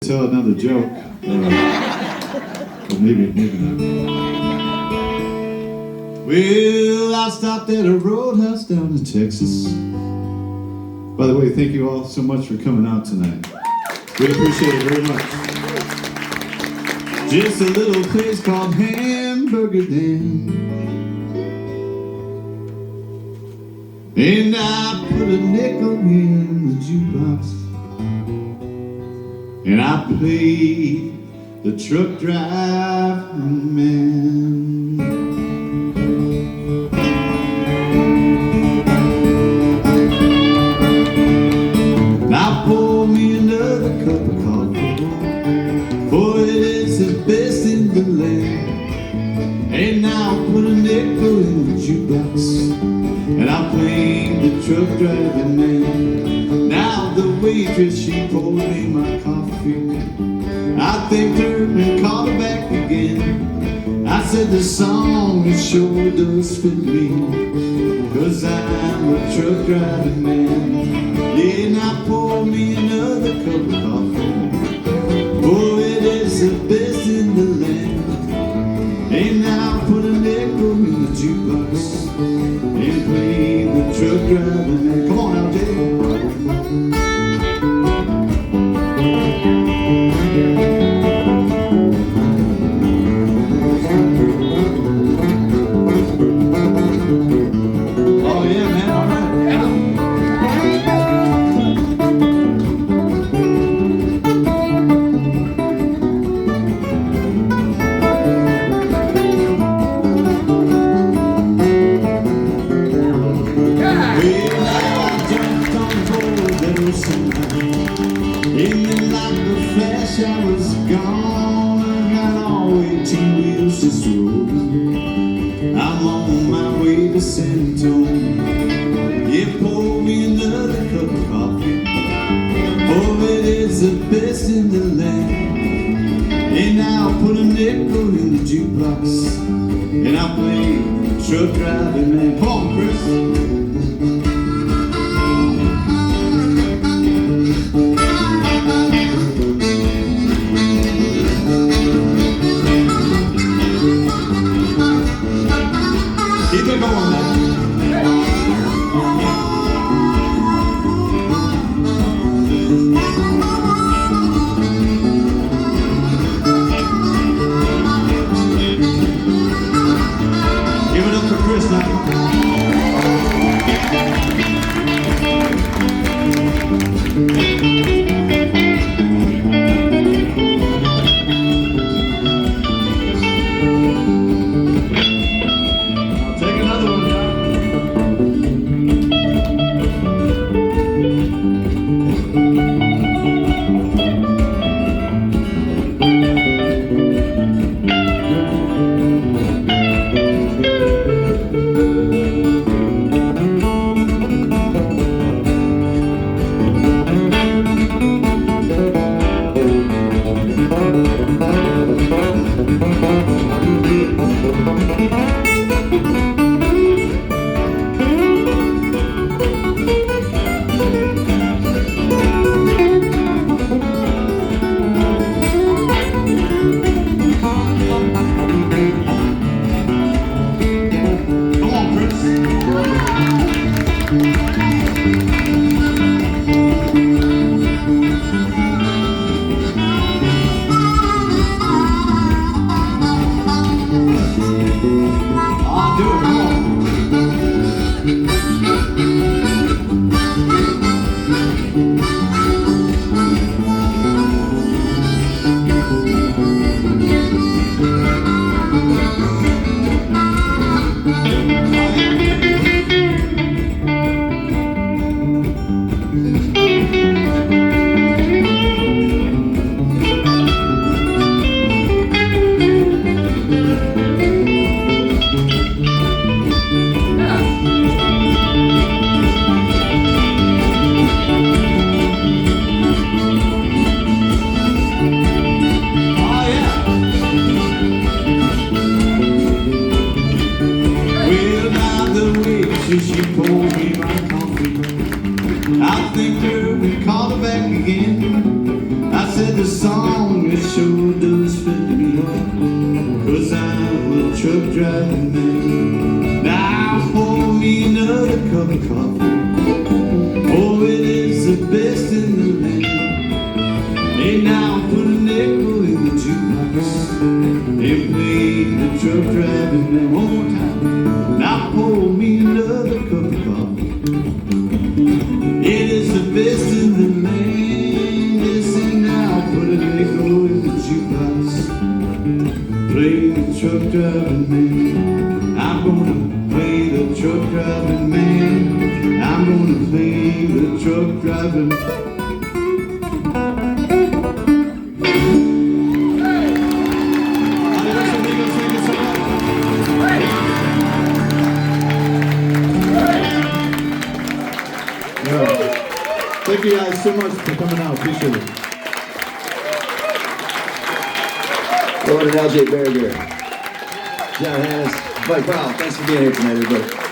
Tell another joke. Or maybe not. Well, I stopped at a roadhouse down in Texas. By the way, thank you all so much for coming out tonight. We appreciate it very much. Just a little place called Hamburger Den. And I put a nickel in the jukebox. And I played the truck driving man. Now pour me another cup of coffee, for it is the best in the land. And now put a nickel in the jukebox, and I played the truck driving man. Now the waitress, she poured me my coffee. I thanked her and called her back again. I said the song, it sure does fit me, 'cause I'm a truck driving man. Yeah, now pour me another cup of coffee, for it is the best in the land. And now put a nickel in the jukebox and play the truck driving man. Come on now, Jay. I was gone, I got all 18 wheels just rolling. I'm on my way to San Antonio. Yeah, pour me another cup of coffee, for it is the best in the land. And I'll put a nickel in the jukebox, and I'll play truck driving man. Come on, Chris. Keep it going, man. song, it sure does fit me. 'Cause I'm a truck driving man. Now pour me another cup of coffee. Oh, it is the best in the land. Hey, now put a nickel in the jukebox and play the truck driving man. One more time. Now pour me another cup of coffee. It is the best in the land. Yes, and now put a nickel in the jukebox. Play the truck driving man. I'm gonna play the truck driving man. I'm gonna play the truck driving. Thank you guys so much for coming out. Appreciate it. Loren and LJ Barrigar. John Hanus. Mike Powell. Thanks for being here tonight, everybody.